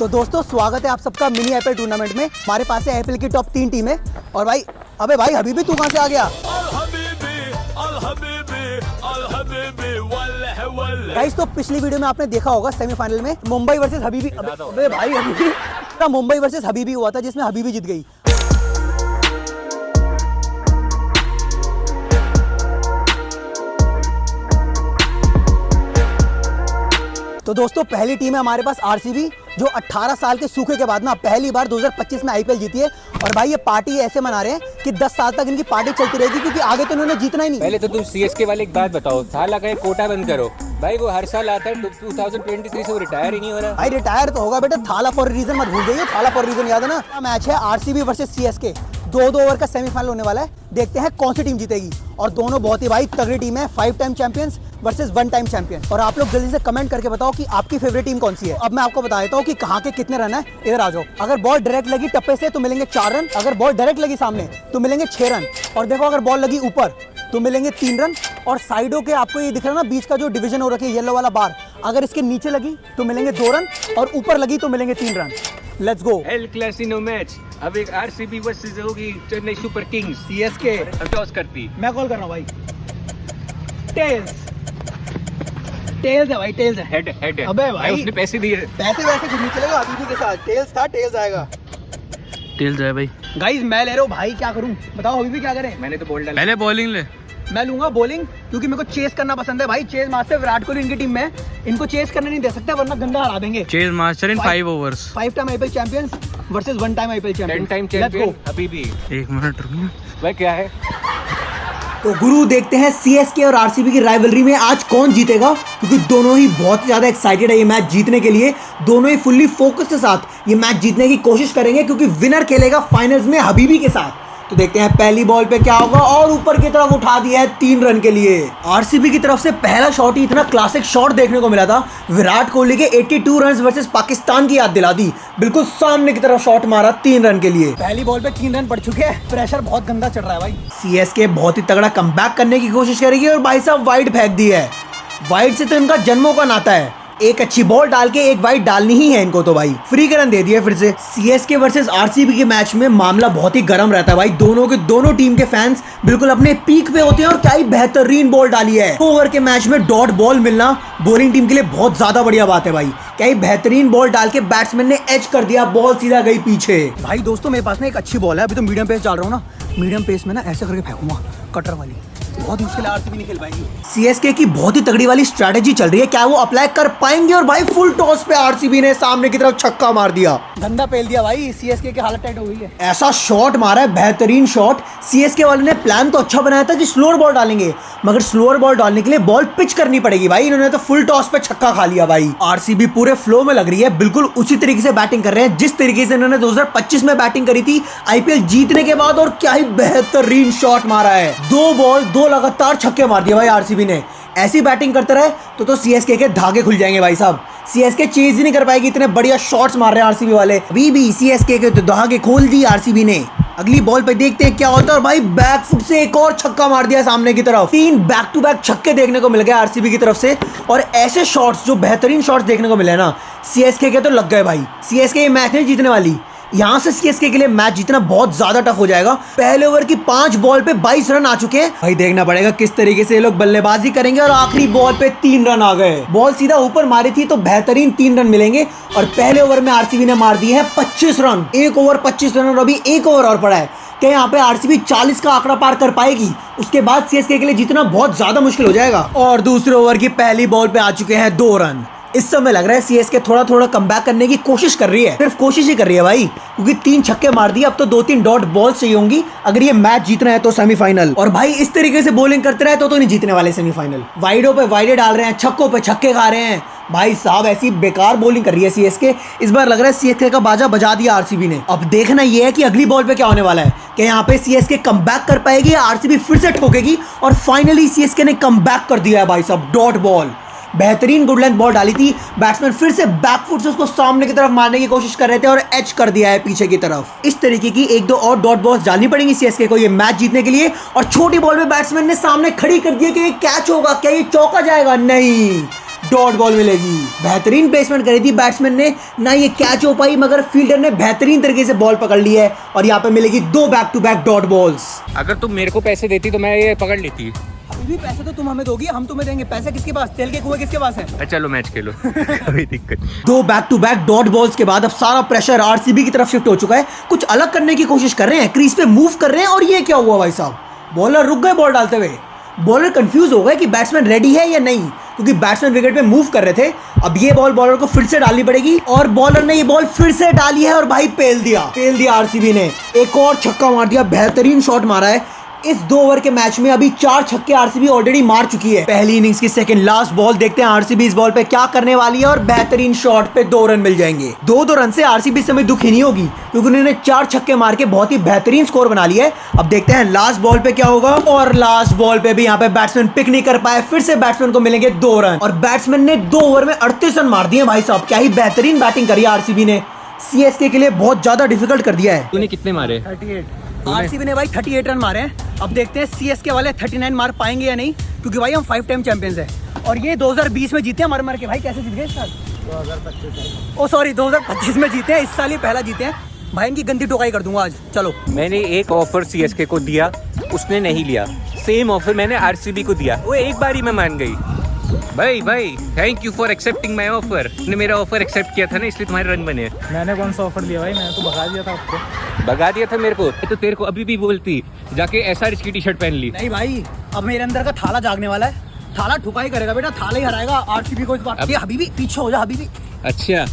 तो दोस्तों स्वागत है आप सबका मिनी आईपीएल टूर्नामेंट में। हमारे पास है आईपीएल की टॉप 3 टीमें और भाई अबे भाई हबीबी तू कहां से आ गया? गाइस तो पिछली वीडियो में आपने देखा होगा सेमीफाइनल में मुंबई वर्सेस हबीबी, अबे भाई हबीबी मुंबई वर्सेस हबीबी हुआ था जिसमें हबीबी जीत गई। तो दोस्तों पहली टीम है हमारे पास आरसीबी, जो 18 साल के सूखे के बाद ना पहली बार 2025 में आईपीएल जीती है। और भाई ये पार्टी ऐसे मना रहे हैं कि 10 साल तक इनकी पार्टी चलती रहेगी, क्योंकि आगे तो इन्होंने जीतना ही नहीं। पहले तो तुम सीएसके वाले एक बात बताओ, साला का कोटा बंद करो भाई। वो हर साल आता है, 2023 से वो रिटायर ही नहीं हो रहा। भाई रिटायर तो होगा बेटा, थाला फॉर रीजन मत भूल जाइए, थाला फॉर रीजन याद है ना। मैच है आरसीबी वर्सेस सीएसके, 2-2 ओवर का सेमीफाइनल होने वाला है। देखते हैं कौन सी टीम जीतेगी। और दोनों बहुत ही भाई तगड़ी टीम है, 5 time champions versus 1 time champion. और आप लोग जल्दी से कमेंट करके बताओ कि आपकी फेवरेट टीम कौन सी है। अब मैं आपको बता देता हूँ कि कहाँ के कितने रन है। इधर आ जाओ, अगर बॉल डायरेक्ट लगी टप्पे से तो मिलेंगे 4 रन, अगर बॉल डायरेक्ट लगी सामने तो मिलेंगे 6 रन। और देखो अगर बॉल लगी ऊपर तो मिलेंगे 3 रन। और साइडों के आपको ये दिख रहा है ना, बीच का जो डिवीजन हो रखी है येलो वाला बार, अगर इसके नीचे लगी तो मिलेंगे 2 रन और ऊपर लगी तो मिलेंगे 3 run. Let's go. El Clasico match अब एक आरसीबी वर्सेस होगी Chennai Super Kings. CSK toss करती, मैं कॉल कर रहा हूँ भाई। टेल्स है भाई, टेल्स है। हेड है। अबे भाई उसने पैसे दिए। पैसे वैसे कुछ नहीं चलेगा, हबीबी के साथ टेल्स था, टेल्स आएगा। टेल्स है भाई। गाइस मैं ले रहा हूँ भाई, क्या करूँ बताओ हबीबी क्या करें? मैंने तो बॉल डाला। पहले बॉलिंग ले। मैं लूंगा बॉलिंग, क्योंकि मेरे को चेस करना पसंद है भाई। चेस मास्टर विराट कोहली इनकी टीम में, इनको चेस करने नहीं दे सकते वरना गंदा हरा देंगे। Chase master in 5 overs. 5 time IPL champions versus 1 time IPL 10 champion. Time champion अभी भी। 1 मिनट रुको भाई क्या है? तो गुरु देखते हैं सीएसके और आरसीबी की राइवलरी में आज कौन जीतेगा, क्योंकि दोनों ही बहुत ज्यादा एक्साइटेड है ये मैच जीतने के लिए। दोनों ही फुल्ली फोकस के साथ ये मैच जीतने की कोशिश करेंगे, क्योंकि विनर खेलेगा फाइनल्स में हबीबी के साथ। तो देखते हैं पहली बॉल पे क्या होगा, और ऊपर की तरफ उठा दिया है 3 रन के लिए। आरसीबी की तरफ से पहला शॉट ही इतना क्लासिक शॉट देखने को मिला था। विराट कोहली के 82 रन वर्सेस पाकिस्तान की याद दिला दी। बिल्कुल सामने की तरफ शॉट मारा 3 रन के लिए। पहली बॉल पे 3 रन पड़ चुके हैं, प्रेशर बहुत गंदा चल रहा है भाई। सीएसके बहुत ही तगड़ा कमबैक करने की कोशिश करेगी और भाई साहब वाइड फेंक दी है। वाइड से तो इनका जन्मों का नाता है, एक अच्छी बॉल डाल के एक वाइड डालनी ही है इनको। तो भाई फ्री का रन दे दिया फिर से। सीएसके वर्सेस आरसीबी के मैच में मामला बहुत ही गर्म रहता है भाई। दोनों टीम के फैंस बिल्कुल अपने पीक पे होते हैं। और क्या ही बेहतरीन बॉल डाली है। 2 ओवर के मैच में डॉट बॉल मिलना बॉलिंग टीम के लिए बहुत ज्यादा बढ़िया बात है भाई। क्या ही बेहतरीन बॉल डाल के बैट्समैन ने एज कर दिया, बॉल सीधा गई पीछे। भाई दोस्तों मेरे पास ना एक अच्छी बॉल है, अभी तो मीडियम पेस डाल रहा हूँ ना, मीडियम पेस में ना ऐसे करके फेंकूंगा कटर वाली। बहुत मुश्किल है, आरसीबी नहीं खेल पाएगी। सीएसके की बहुत ही तगड़ी वाली स्ट्रेटेजी चल रही है, क्या वो अप्लाई कर पाएंगे? और भाई फुल टॉस पे आरसीबी ने सामने की तरफ छक्का मार दिया, धंधा पेल दिया भाई। सीएसके की हालत टाइट हो गई है। ऐसा शॉट मारा है, बेहतरीन शॉट। सीएसके वाले ने प्लान तो अच्छा बनाया था कि स्लोअर बॉल डालेंगे, मगर स्लोअर बॉल डालने के लिए बॉल पिच करनी पड़ेगी भाई। इन्होंने तो फुल टॉस पे छक्का खा लिया भाई। आरसीबी पूरे फ्लो में लग रही है, बिल्कुल उसी तरीके से बैटिंग कर रहे हैं जिस तरीके से इन्होंने 2025 में बैटिंग करी थी आईपीएल जीतने के बाद। और क्या ही बेहतरीन शॉट मारा है, 2 बॉल 2 लगातार छक्के मार दिए भाई आरसीबी ने। ऐसी बैटिंग करते रहे तो सीएसके के धागे खुल जाएंगे भाई साहब। सीएसके चेज ही नहीं कर पाएगी, इतने बढ़िया शॉट्स मार रहे हैं आरसीबी वाले। अभी भी सीएसके के तो धागे खोल दी आरसीबी ने। अगली बॉल पे देखते हैं क्या होता है। और भाई बैक फुट से एक और छक्का मार दिया सामने की तरफ। 3 बैक टू बैक छक्के देखने को मिल गए आरसीबी की तरफ से। और ऐसे शॉट्स, जो बेहतरीन शॉट्स देखने को मिले ना, सीएसके के तो लग गए भाई। सीएसके ये मैच नहीं जीतने वाली। यहां से सीएसके के लिए मैच जीतना बहुत ज्यादा टफ हो जाएगा। पहले ओवर की 5 बॉल पे 22 रन आ चुके हैं भाई। देखना पड़ेगा किस तरीके से ये लोग बल्लेबाजी करेंगे। और आखिरी बॉल पे 3 रन आ गए। बॉल सीधा ऊपर मारी थी तो बेहतरीन 3 रन मिलेंगे। और पहले ओवर में आरसीबी ने मार दिए हैं 25 रन। 1 ओवर 25 रन और अभी 1 ओवर और पड़ा है। क्या यहाँ पे आरसीबी 40 का आंकड़ा पार कर पाएगी? उसके बाद सीएसके के लिए जीतना बहुत ज्यादा मुश्किल हो जाएगा। और दूसरे ओवर की पहली बॉल पे आ चुके हैं 2 रन। इस समय लग रहा है सीएसके थोड़ा कमबैक करने की कोशिश कर रही है। सिर्फ कोशिश ही कर रही है भाई, क्योंकि 3 छक्के मार दिए। अब तो 2-3 डॉट बॉल चाहिए होंगी अगर ये मैच जीतना है तो सेमीफाइनल। और भाई इस तरीके से बॉलिंग करते रहे तो नहीं जीतने वाले सेमीफाइनल। वाइडों पे वाइडे डाल रहे हैं, छक्कों पे छक्के खा रहे हैं भाई साहब। ऐसी बेकार बॉलिंग कर रही है सीएसके। इस बार लग रहा है सीएसके का बाजा बजा दिया आरसीबी ने। अब देखना यह है कि अगली बॉल पे क्या होने वाला है। कि यहाँ पे सीएसके कमबैक कर पाएगी या आरसीबी फिर से ठोकेगी? और फाइनली सीएसके ने कमबैक कर दिया है भाई साहब। डॉट बॉल, बेहतरीन गुड लेंथ बॉल डाली थी। बैट्समैन फिर से बैकफुट से उसको सामने की तरफ मारने की कोशिश कर रहे थे और एच कर दिया है पीछे की तरफ। इस तरीके की 1-2 और डॉट बॉल्स डालनी पड़ेंगी सीएसके को ये मैच जीतने के लिए। और छोटी बॉल में बैट्समैन ने सामने खड़ी कर दिया कि ये कैच होगा, क्या ये चौका जाएगा? नहीं, डॉट बॉल मिलेगी। बेहतरीन प्लेसमेंट करी थी बैट्समैन ने, ना ये कैच हो पाई मगर फील्डर ने बेहतरीन तरीके से बॉल पकड़ ली है और यहाँ पे मिलेगी 2 back to back dot balls. अगर तुम मेरे को पैसे देती तो मैं ये पकड़ लेती। अभी पैसे तो तुम हमें दोगी, हम तुम्हें देंगे। पैसे किसके पास, तेल के कुएं किसके पास है? चलो मैच खेलो कोई दिक्कत नहीं। 2 back to back dot balls के बाद अब सारा प्रेशर आरसीबी की तरफ शिफ्ट हो चुका है। कुछ अलग करने की कोशिश कर रहे हैं, क्रीज पे मूव कर रहे हैं और ये क्या हुआ भाई साहब, बॉलर रुक गए बॉल डालते हुए। बॉलर कंफ्यूज हो गए कि बैट्समैन रेडी है या नहीं, क्योंकि बैट्समैन विकेट पे मूव कर रहे थे। अब ये बॉल बॉलर को फिर से डालनी पड़ेगी और बॉलर ने ये बॉल फिर से डाली है और भाई पेल दिया आरसीबी ने। एक और छक्का मार दिया, बेहतरीन शॉट मारा है। इस 2 ओवर के मैच में अभी 4 छक्के आरसीबी ऑलरेडी मार चुकी है। पहली इनिंग्स की सेकंड लास्ट बॉल, देखते हैं आरसीबी इस बॉल पे क्या करने वाली है और बेहतरीन शॉट पे 2 रन मिल जाएंगे। 2 रन से आरसीबी समय दुखी नहीं होगी, क्योंकि उन्होंने 4 छक्के मार के बहुत ही बेहतरीन स्कोर बना लिया है। अब देखते हैं लास्ट बॉल पे क्या होगा और लास्ट बॉल पे भी यहाँ पे बैट्समैन पिक नहीं कर पाए, फिर से बैट्समैन को मिलेंगे 2 रन और बैट्समैन ने 2 ओवर में 38 रन मार दिए। भाई साहब क्या ही बेहतरीन बैटिंग करी आरसीबी ने, सीएसके के लिए बहुत ज्यादा डिफिकल्ट कर दिया है। तूने कितने मारे? 38। आरसीबी ने भाई 38 रन मारे हैं। अब देखते हैं सीएसके वाले 39 मार पाएंगे या नहीं, क्योंकि भाई हम 5 टाइम चैंपियंस हैं और ये 2020 में जीते हैं मर के। भाई कैसे जीत गए इस साल? 2025 में जीते हैं, इस साल ही पहला जीते हैं। भाई इनकी गंदी टोकाई कर दूंगा आज। चलो, मैंने एक ऑफर सीएसके को दिया, उसने नहीं लिया। सेम ऑफर मैंने आरसीबी को दिया, वो एक बार ही में मान गई। भाई thank you for accepting my offer. तुमने मेरा ऑफर एक्सेप्ट किया था ना, इसलिए तुम्हारे रन बने। मैंने कौन सा ऑफर दिया भाई, मैंने तो भगा दिया था आपको। भगा दिया था मेरे को, तो तेरे को अभी भी बोलती जाके एसआरएच की टी-शर्ट पहन ली। नहीं भाई, अब मेरे अंदर का थाला जागने वाला है। थाला ठुकाई करेगा बेटा, थाला ही हराएगा आरसीबी को इस बार। ये हबीबी पीछे हो जा हबीबी। अच्छा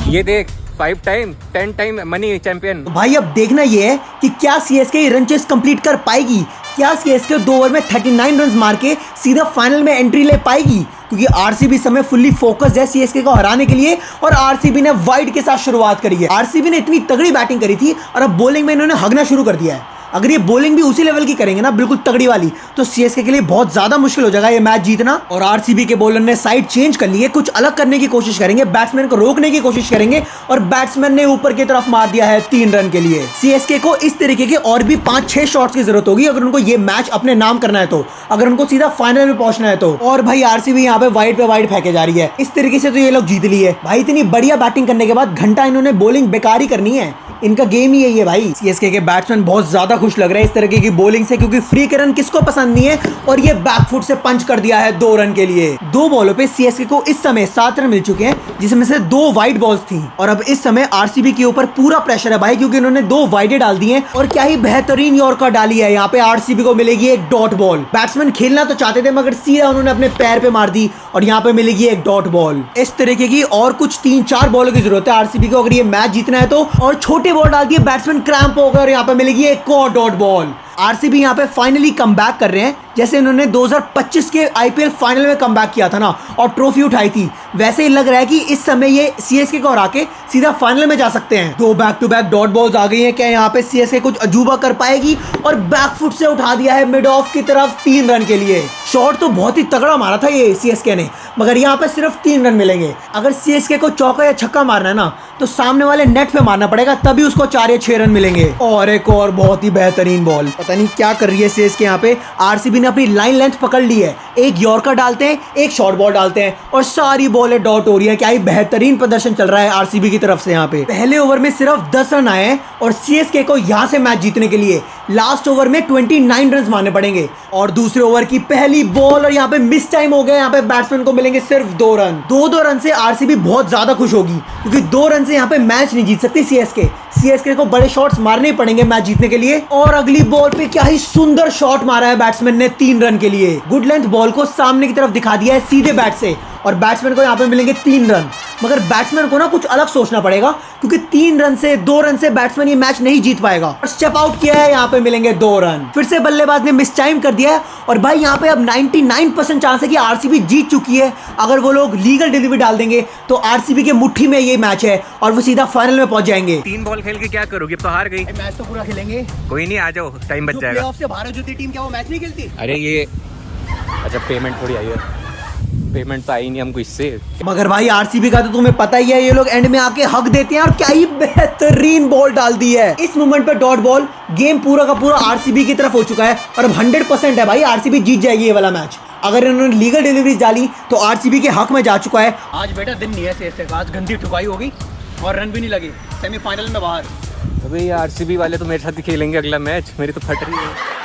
ये देख, 5 टाइम 10 टाइम मनी चैंपियन। भाई अब देखना ये है कि क्या सीएसके रन चेस कंप्लीट कर पाएगी, क्या सीएसके 2 ओवर में 39 रन मार के सीधा फाइनल में एंट्री ले पाएगी, क्योंकि आरसीबी समय फुल्ली फोकस्ड है सीएसके को हराने के लिए और आरसीबी ने वाइड के साथ शुरुआत करी है। आरसीबी ने इतनी तगड़ी बैटिंग करी थी और अब बॉलिंग में इन्होंने हगना शुरू कर दिया है। अगर ये बॉलिंग भी उसी लेवल की करेंगे ना, बिल्कुल तगड़ी वाली, तो सीएसके के लिए बहुत ज्यादा मुश्किल हो जाएगा ये मैच जीतना। और आरसीबी के बॉलर ने साइड चेंज कर ली है, कुछ अलग करने की कोशिश करेंगे, बैट्समैन को रोकने की कोशिश करेंगे और बैट्समैन ने ऊपर की तरफ मार दिया है 3 रन के लिए। सीएसके को इस तरीके के और भी 5-6 शॉट्स की जरूरत होगी अगर उनको ये मैच अपने नाम करना है, तो अगर उनको सीधा फाइनल में पहुंचना है तो। और भाई आरसीबी यहाँ पे वाइड पे वाइड फेंके जा रही है, इस तरीके से तो ये लोग जीत ली है। भाई इतनी बढ़िया बैटिंग करने के बाद घंटा इन्होंने बॉलिंग बेकार ही करनी है, इनका गेम ही यही है भाई। सीएसके के बैट्समैन बहुत ज्यादा खुश लग रहे हैं इस तरह की बॉलिंग से, क्योंकि फ्री के रन किसको पसंद नहीं है और ये बैकफुट से पंच कर दिया है 2 रन के लिए। 2 बॉलों पे सीएसके को इस समय 7 रन मिल चुके हैं, जिसमें से 2 वाइड बॉल्स थी और अब इस समय आरसीबी के ऊपर पूरा प्रेशर है भाई, क्योंकि इन्होंने 2 वाइडे डाल दी हैं और क्या ही बेहतरीन यॉर्कर डाली है। यहाँ पे आरसीबी को मिलेगी एक डॉट बॉल। बैट्समैन खेलना तो चाहते थे मगर सीधा उन्होंने अपने पैर पे मार दी और यहाँ पे मिलेगी एक डॉट बॉल। इस तरीके की और कुछ 3-4 बॉलों की जरूरत है आरसीबी को अगर ये मैच जीतना है तो, और छोटे बॉल डाल दिए बैट्समैन क्रैम्प हो गए और यहाँ पे मिलेगी एक और डॉट बॉल। आरसीबी यहाँ पे फाइनली कमबैक कर रहे हैं, जैसे इन्होंने 2025 के आईपीएल फाइनल में कमबैक किया था ना और ट्रॉफी उठाई थी, वैसे ही लग रहा है कि इस समय ये सीएसके को हरा के सीधा फाइनल में जा सकते हैं। 2 back to back dot balls आ गई हैं, क्या यहाँ पे सीएसके कुछ अजूबा कर पाएगी? और बैकफुट से उठा दिया है मिड ऑफ की तरफ 3 रन के लिए। शॉट तो बहुत ही तगड़ा मारा था ये सीएसके ने, मगर यहाँ पे सिर्फ 3 रन मिलेंगे। अगर सीएसके को चौका या छक्का मारना है ना, तो सामने वाले नेट पे मारना पड़ेगा, तभी उसको 4 या 6 रन मिलेंगे। और एक और बहुत ही बेहतरीन बॉल, पता नहीं क्या कर रही है सीएसके यहाँ पे। आरसीबी ने अपनी लाइन लेंथ पकड़ ली है, एक यॉर्कर डालते हैं, एक शॉर्ट बॉल डालते हैं और सारी बॉलें डॉट हो रही है। क्या ही बेहतरीन प्रदर्शन चल रहा है आरसीबी की तरफ से। यहाँ पे पहले ओवर में सिर्फ 10 रन आए हैं और सीएसके को यहाँ से मैच जीतने के लिए लास्ट ओवर में 29 रन मारने पड़ेंगे। और दूसरे ओवर की पहली बॉल और यहाँ पे मिस टाइम हो गया, यहाँ पे बैट्समैन को मिलेंगे सिर्फ 2 रन। 2 रन से आरसीबी बहुत ज्यादा खुश होगी, क्योंकि 2 रन से यहाँ पे मैच नहीं जीत सकती सीएसके को बड़े शॉट्स मारने पड़ेंगे मैच जीतने के लिए। और अगली बॉल पे क्या ही सुंदर शॉट मारा है बैट्समैन ने 3 रन के लिए। गुड लेंथ बॉल को सामने की तरफ दिखा दिया है सीधे बैट से और बैट्समैन को यहाँ पे मिलेंगे 3 रन। मगर बैट्समैन को ना कुछ अलग सोचना पड़ेगा, क्योंकि 3 रन से 2 रन से बैट्समैन ये मैच नहीं जीत पाएगा। और स्टेप आउट किया है, यहाँ पे मिलेंगे 2 रन। फिर से बल्लेबाज ने मिस टाइम कर दिया है और भाई यहाँ पे अब 99% चांस है कि आरसीबी जीत चुकी है। अगर वो लोग लीगल डिलीवरी डाल देंगे तो आरसीबी के मुट्ठी में ये मैच है और वो सीधा फाइनल में पहुंच जाएंगे। 3 बॉल खेल के क्या करोगे? अब तो हार गई। मैच तो पूरा खेलेंगे, कोई नहीं, आ जाओ, टाइम बच जाएगा। प्लेऑफ से बाहर हो जाती टीम, क्या वो मैच नहीं खेलती? अरे ये अच्छा पेमेंट थोड़ी आई है, पेमेंट तो आई नहीं हमको इससे। मगर भाई आरसीबी का तो तुम्हें पता ही है, ये लोग एंड में आके हक देते हैं और क्या ही बेहतरीन बॉल डाल दी है इस मोमेंट पे डॉट बॉल। गेम पूरा का पूरा आरसीबी की तरफ हो चुका है और अब 100% है भाई आरसीबी जीत जाएगी ये वाला मैच। अगर इन्होंने लीगल डिलीवरीज डाली तो आरसीबी के हक में जा चुका है। आज बेटा दिन नहीं है सीएसके का, आज गंदी ठुकाई होगी और रन भी नहीं लगे, सेमीफाइनल में बाहर। अबे ये आरसीबी वाले तो मेरे साथ ही खेलेंगे अगला मैच, मेरी तो फट रही है।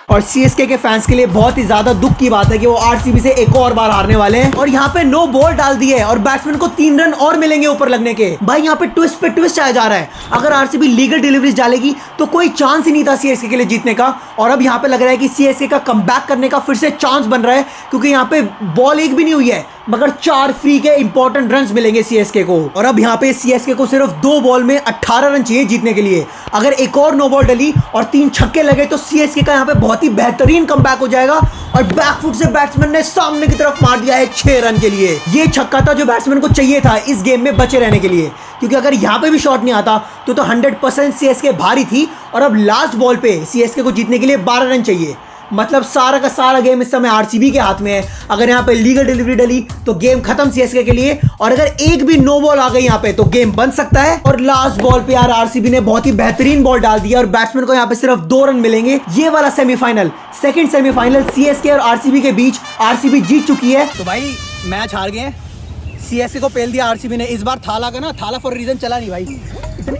और सीएसके के फैंस के लिए बहुत ही ज्यादा दुख की बात है कि वो आरसीबी से एक और बार हारने वाले हैं। और यहाँ पे नो बॉल डाल दी है और बैट्समैन को 3 रन और मिलेंगे ऊपर लगने के। भाई यहाँ पे ट्विस्ट आया जा रहा है। अगर आरसीबी लीगल डिलीवरीज डालेगी तो कोई चांस ही नहीं था सीएसके के लिए जीतने का, और अब यहाँ पे लग रहा है कि सीएसके का कमबैक करने का फिर से चांस बन रहा है, क्योंकि यहाँ पे बॉल एक भी नहीं हुई है मगर 4 फ्री के इंपॉर्टेंट रन्स मिलेंगे सीएसके को। और अब यहाँ पे सीएसके को सिर्फ 2 बॉल में 18 रन चाहिए जीतने के लिए। अगर एक और नो बॉल डली और 3 छक्के लगे तो सीएसके का यहाँ पे बहुत ही बेहतरीन कमबैक हो जाएगा। और बैकफुट से बैट्समैन ने सामने की तरफ मार दिया है 6 रन के लिए। ये छक्का था जो बैट्समैन को चाहिए था इस गेम में बचे रहने के लिए, क्योंकि अगर यहाँ पे भी शॉट नहीं आता तो 100% सीएसके भारी थी। और अब लास्ट बॉल पे सीएसके को जीतने के लिए 12 रन चाहिए। मतलब सारा का सारा गेम इस समय आरसीबी के हाथ में है। अगर यहाँ पे लीगल डिलीवरी डली तो गेम खत्म सीएसके के लिए, और अगर एक भी नो बॉल आ गई यहाँ पे तो गेम बन सकता है। और लास्ट बॉल पे यार आरसीबी ने बहुत ही बेहतरीन बॉल डाल दिया और बैट्समैन को यहाँ पे सिर्फ 2 रन मिलेंगे। ये वाला सेमीफाइनल, सेकंड सेमीफाइनल सीएसके और आरसीबी के बीच आरसीबी जीत चुकी है। तो भाई मैच हार गए, सीएसके को पेल दिया आरसीबी ने। इस बार थाला का ना, थाला फॉर रीजन चला नहीं भाई।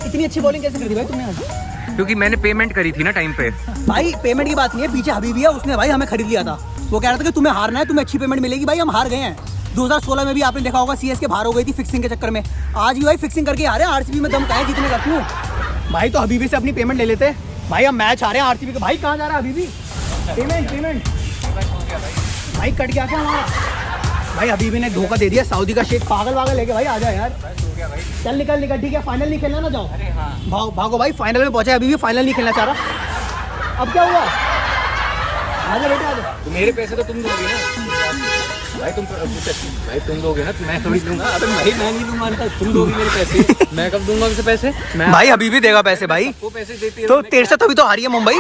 इतनी अच्छी बॉलिंग कैसे कर दी भाई तुमने आज? क्योंकि मैंने पेमेंट करी थी ना टाइम पे। भाई पेमेंट की बात नहीं है, पीछे हबीबी है, उसने भाई हमें खरीद लिया था। वो कह रहा था कि तुम्हें हारना है, तुम्हें अच्छी पेमेंट मिलेगी। भाई हम हार गए हैं। 2016 में भी आपने देखा होगा सीएसके बाहर हो गई थी फिक्सिंग के चक्कर में। आज भी भाई फिक्सिंग करके हारे। आरसीबी में दम का है जीतने का। क्यों भाई? तो हबीबी से अपनी पेमेंट ले लेते। भाई हम मैच हारे आरसीबी का। भाई कहाँ जा रहा है हबीबी? पेमेंट भाई कट गया क्या हमारा? भाई हबीबी ने धोखा दे दिया। सऊदी का शेख पागल लेके भाई आ जा यार। चल निकल ठीक है, फाइनल नहीं खेलना ना, जाओ। भागो भाई, फाइनल में पहुंचा है। अभी भी फाइनल नहीं खेलना चाह रहा। अब क्या हुआ? आजा बेटा आजा। तो मेरे पैसे तो तुम दोगे ना भाई, तुम दोगे ना, मैं थोड़ी दूंगा। अबे भाई मैं नहीं दूंगा, तुम दोगे मेरे पैसे। मैं कब दूंगा उनसे पैसे? मैं भाई हबीबी देगा पैसे भाई। वो पैसे देती है तो तेरे से तभी तो हारी है मुंबई।